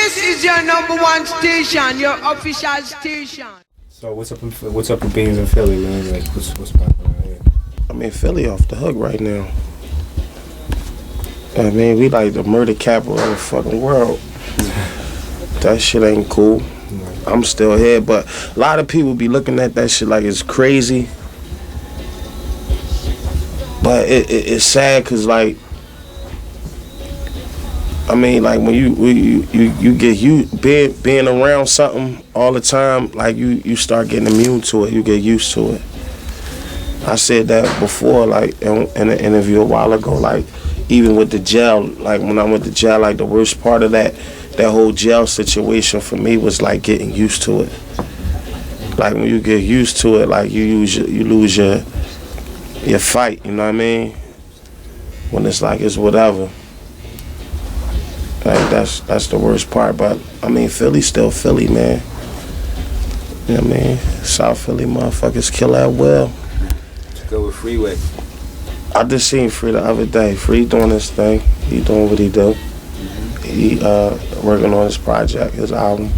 This is your #1 station, your official station. So what's up with Beans in Philly, man? Like what's poppin' out here? I mean, Philly off the hook right now. I mean, we like the murder capital of the fucking world. That shit ain't cool. I'm still here, but a lot of people be looking at that shit like it's crazy. But it's sad because, like, I mean, like when you get being around something all the time, like you start getting immune to it. You get used to it. I said that before, like in an interview a while ago. Like even with the jail, like when I went to jail, like the worst part of that whole jail situation for me was like getting used to it. Like when you get used to it, like you lose your fight. You know what I mean? When it's like it's whatever. Like that's the worst part. But I mean, Philly's still Philly, man. You know what I mean? South Philly motherfuckers kill at will. Let's go with Freeway. I just seen Free the other day. Free doing his thing. He doing what he do. He working on his project, his album.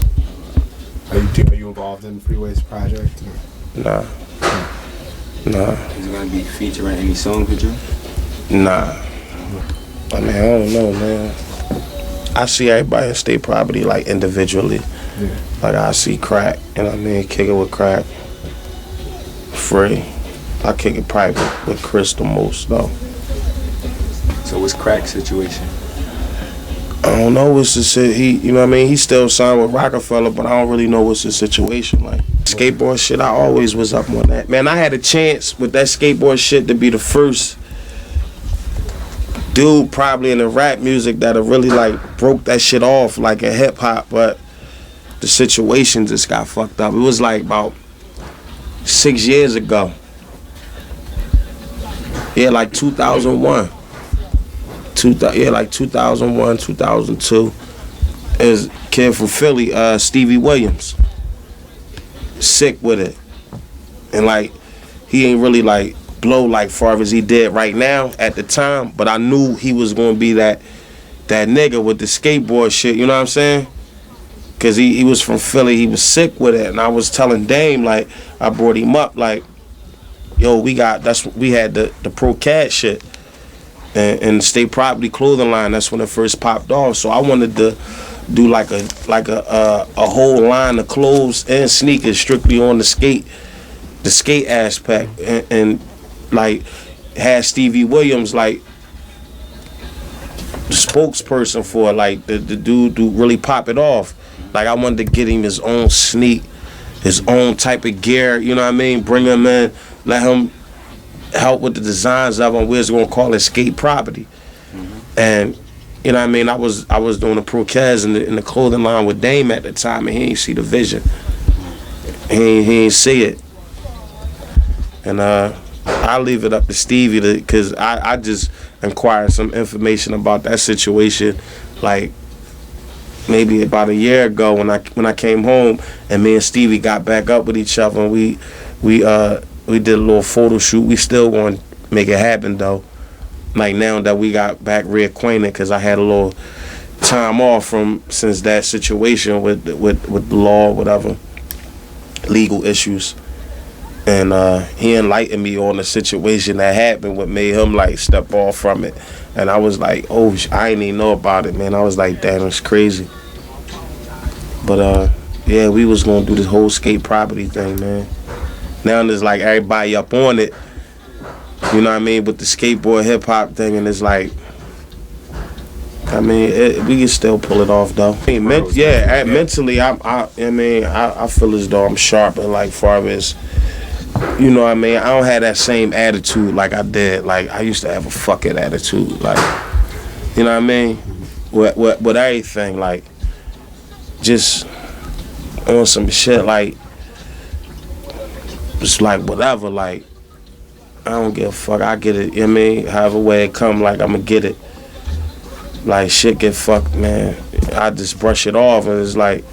Are you involved in Freeway's project? Nah. Is it gonna be featuring any songs with you? Nah. I mean, I don't know, man. I see everybody in state property like individually. Yeah. Like I see Crack, you know what I mean? Kick it with Crack. Free. I kick it private with Chris the most though. So what's Crack's situation? I don't know what's the shit. You know what I mean? He still signed with ROC-A-FELLA, but I don't really know what's the situation. Like skateboard shit, I always was up on that. Man, I had a chance with that skateboard shit to be the first dude probably in the rap music that really like broke that shit off like in hip hop, but the situation just got fucked up. It was like about 6 years ago. Yeah, like 2001. Like 2001, 2002. There's a kid from Philly, Stevie Williams. Sick with it. And like, he ain't really like blow like far as he did right now at the time, but I knew he was gonna be that nigga with the skateboard shit, you know what I'm saying? Cause he was from Philly, he was sick with it, and I was telling Dame, like, I brought him up, like, yo, we had the Pro Cat shit and the state property clothing line. That's when it first popped off. So I wanted to do like a whole line of clothes and sneakers strictly on the skate aspect, and like had Stevie Williams like the spokesperson for like the dude to really pop it off. Like I wanted to get him his own sneak, his own type of gear, you know what I mean? Bring him in, let him help with the designs of them. We're just gonna call it skate property. And you know what I mean? I was doing the Procaz in the clothing line with Dame at the time, and he ain't see the vision. He ain't see it. And I'll leave it up to Stevie because I just inquired some information about that situation, like maybe about a year ago when I came home, and me and Stevie got back up with each other, and we did a little photo shoot. We still want to make it happen though. Like now that we got back reacquainted, because I had a little time off since that situation with the law, whatever, legal issues. And he enlightened me on the situation that happened, what made him like step off from it. And I was like, oh, I didn't even know about it, man. I was like, damn, it's crazy. But yeah, we was gonna do this whole skate property thing, man. Now there's like everybody up on it, you know what I mean, with the skateboard hip hop thing, and it's like, I mean, we can still pull it off though. I mean, mentally, I feel as though I'm sharp, and like far as, you know what I mean, I don't have that same attitude like I did. Like I used to have a fucking attitude, like, you know what I mean, with everything, like just on some shit, like just like whatever, like I don't give a fuck, I get it, you know what I mean, however way it come, like I'ma get it. Like shit get fucked, man, I just brush it off. And it's like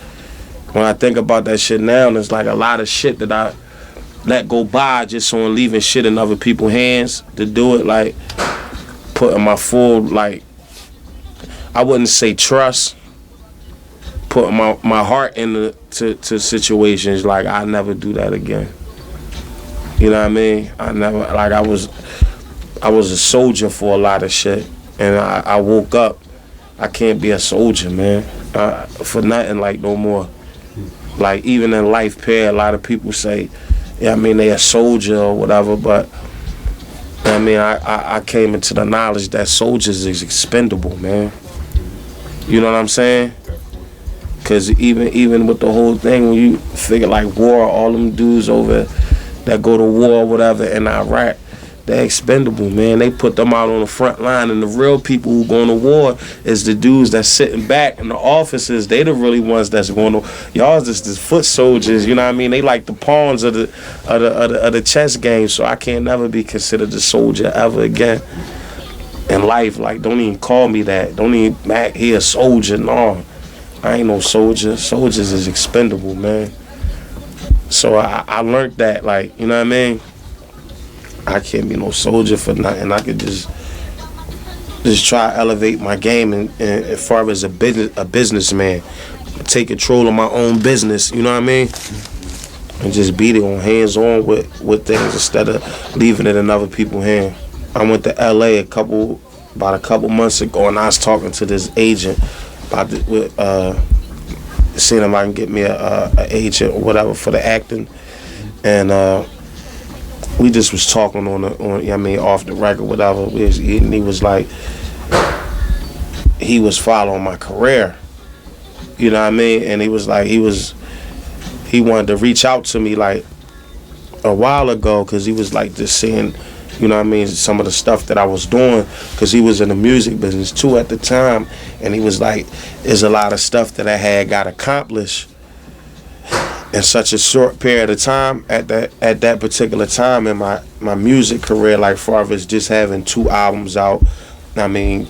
when I think about that shit now, there's like a lot of shit that I let go by just on leaving shit in other people's hands to do it, like putting my full, like, I wouldn't say trust, putting my heart into to situations, like I never do that again. You know what I mean? I never, like I was a soldier for a lot of shit, and I woke up. I can't be a soldier, man, for nothing, like no more. Like even in life, a lot of people say, yeah, I mean they a soldier or whatever, but I mean I came into the knowledge that soldiers is expendable, man. You know what I'm saying? Cause even with the whole thing, when you figure like war, all them dudes over that go to war or whatever in Iraq, they're expendable, man. They put them out on the front line, and the real people who going to war is the dudes that's sitting back in the offices. They the really ones that's going to. Y'all just the foot soldiers, you know what I mean? They like the pawns of the chess game. So I can't never be considered a soldier ever again in life. Like, don't even call me that. Don't even Mac. He a soldier. No, I ain't no soldier. Soldiers is expendable, man. So I learned that, like, you know what I mean? I can't be no soldier for nothing. I could just try to elevate my game, and as far as a businessman, take control of my own business. You know what I mean? And just beat it on hands on with things instead of leaving it in other people's hands. I went to LA about a couple months ago, and I was talking to this agent about seeing if I can get me a agent or whatever for the acting, and we just was talking on I mean, off the record, whatever. And he was like, he was following my career, you know what I mean? And he was like, he wanted to reach out to me like a while ago, because he was like just seeing, you know what I mean, some of the stuff that I was doing, because he was in the music business too at the time, and he was like, there's a lot of stuff that I had got accomplished in such a short period of time at that particular time in my music career, like far as just having 2 albums out, I mean,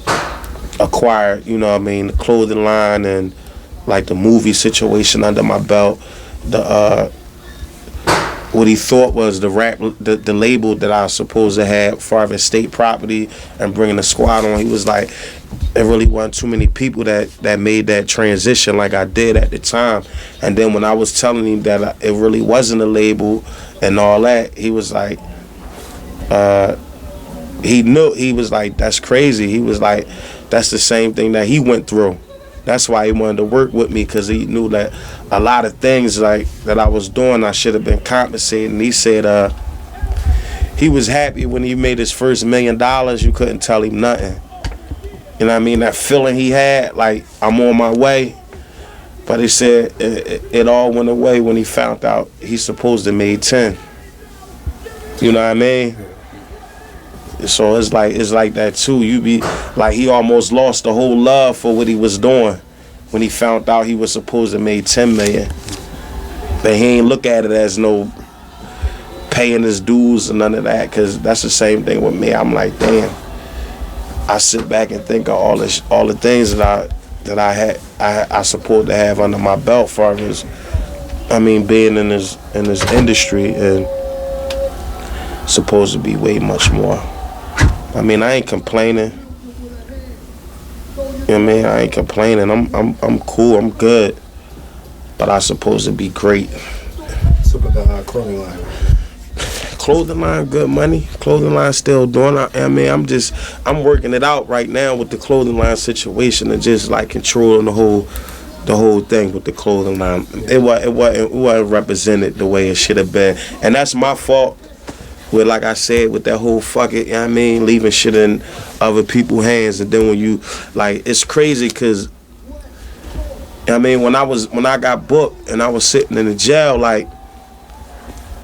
acquired, you know what I mean, the clothing line and like the movie situation under my belt, the what he thought was the label that I was supposed to have, far as state property and bringing the squad on. He was like, there really wasn't too many people that made that transition like I did at the time. And then when I was telling him that it really wasn't a label and all that, he was like, he knew. He was like, that's crazy. He was like, that's the same thing that he went through. That's why he wanted to work with me, because he knew that a lot of things like that I was doing, I should have been compensated. And he said he was happy when he made his first $1 million. You couldn't tell him nothing. You know what I mean? That feeling he had, like, I'm on my way. But he said it all went away when he found out he's supposed to made 10. You know what I mean? So it's like that too. You be like, he almost lost the whole love for what he was doing when he found out he was supposed to make 10 million. But he ain't look at it as no paying his dues or none of that, because that's the same thing with me. I'm like, damn. I sit back and think of all the things that I supposed to have under my belt, far as, I mean, being in this industry, and supposed to be way much more. I mean, I ain't complaining. You know what I mean? I ain't complaining. I'm cool. I'm good. But I supposed to be great. So, clothing line. Clothing line, good money. Clothing line still doing. I mean, I'm working it out right now with the clothing line situation, and just like controlling the whole thing with the clothing line. It wasn't represented the way it should have been, and that's my fault. With, like I said, with that whole fuck it, you know what I mean, leaving shit in other people's hands. And then when you, like, it's crazy, because, you know what I mean, when I got booked and I was sitting in the jail, like,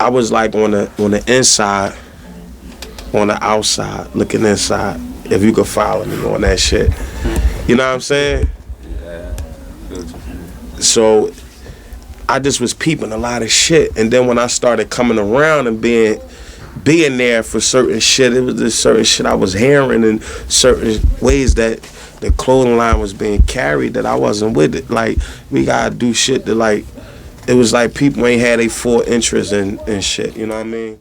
I was like on the inside, on the outside, looking inside, if you could follow me on that shit. You know what I'm saying? Yeah. So I just was peeping a lot of shit. And then when I started coming around and being there for certain shit, it was just certain shit I was hearing, and certain ways that the clothing line was being carried that I wasn't with it. Like, we gotta do shit that, like, it was like people ain't had a full interest in shit, you know what I mean?